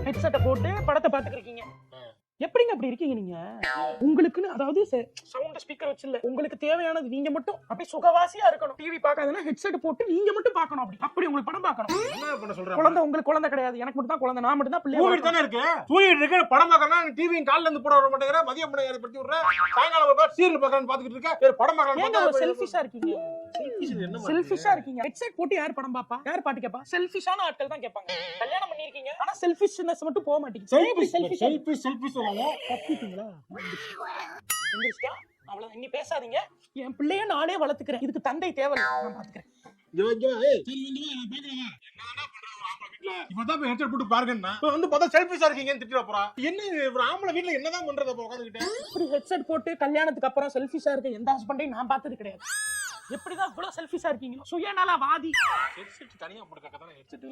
ஹெட்செட்டை போட்டு படத்தை பாத்துட்டு இருக்கீங்க. எப்படிங்க அப்படி இருக்கீங்க நீங்க? உங்களுக்குன்னு அதாவது சவுண்ட் ஸ்பீக்கர் வச்சு இல்ல, உங்களுக்கு தேவையானது நீங்க மட்டும் அப்படியே சுகவாசியா இருக்கணும். டிவி பார்க்காதனா ஹெட்செட் போட்டு நீங்க மட்டும் பார்க்கணும். அப்படி உங்களுக்கு படம் பார்க்கணும். என்ன பண்ண சொல்றேன்? குழந்தை உங்களுக்கு குழந்தை கிடையாது, எனக்கு மட்டும் தான் குழந்தை. நான் மட்டும் தான் பிள்ளை. தூங்கிட்டு தானே இருக்கு. தூங்கிட்டு இருக்கு, படம் பார்க்கறேன். டிவியும் கால்ல இருந்து போட வர மாட்டேங்கற. மதியம் பண்ண ஏற பத்தி விடுற. சாயங்காலம் ஒரு சீரியல் பார்க்கறேன்னு பாத்துக்கிட்டு இருக்க. வேற படம் பார்க்கறேன்னு ஏங்க பார்த்தா செல்ஃபிஷா இருக்கீங்க? செல்ஃபிஷா இருக்கீங்க. ஹெட்செட் போட்டு யார் படம் பாப்பா? யார் பாட்டு கேப்பா? செல்ஃபிஷான ஆட்கள் தான் கேட்பாங்க. கல்யாணம் பண்ணிருக்கீங்க, ஆனா செல்ஃபிஷ்னஸ் மட்டும் போக மாட்டீங்க. செல்ஃபி சொல்லுங்க. கத்திட்டீங்களா? எந்திரிச்சிட்டா அவ்வளவுதான். நீ பேசாதீங்க. என் பிள்ளைய நானே வளர்த்துக்கிறேன். இதுக்கு தந்தை தேவை, நான் பாத்துக்கிறேன். இப்பதான் ஹெட்செட் போட்டு பாருங்கன்னா வந்து பார்த்தா செல்ஃபிஷா இருக்கீங்கன்னு திட்டிட போறா. என்ன ஒரு ஆம்பளை வீட்ல என்னதான் பண்றது அப்ப உட்கார்ந்துகிட்டு? இப்படி ஹெட்செட் போட்டு கல்யாணத்துக்கு அப்புறம் செல்ஃபிஷா இருக்க எந்த ஹஸ்பண்டையும் நான் பார்த்தது கிடையாது. எப்படிதான் இவ்வளவு செல்ஃபிஷா இருக்கீங்களோ? சுயநலவாதி. ஹெட்செட் தனியா போட்டு கட்டதானே ஹெட்செட்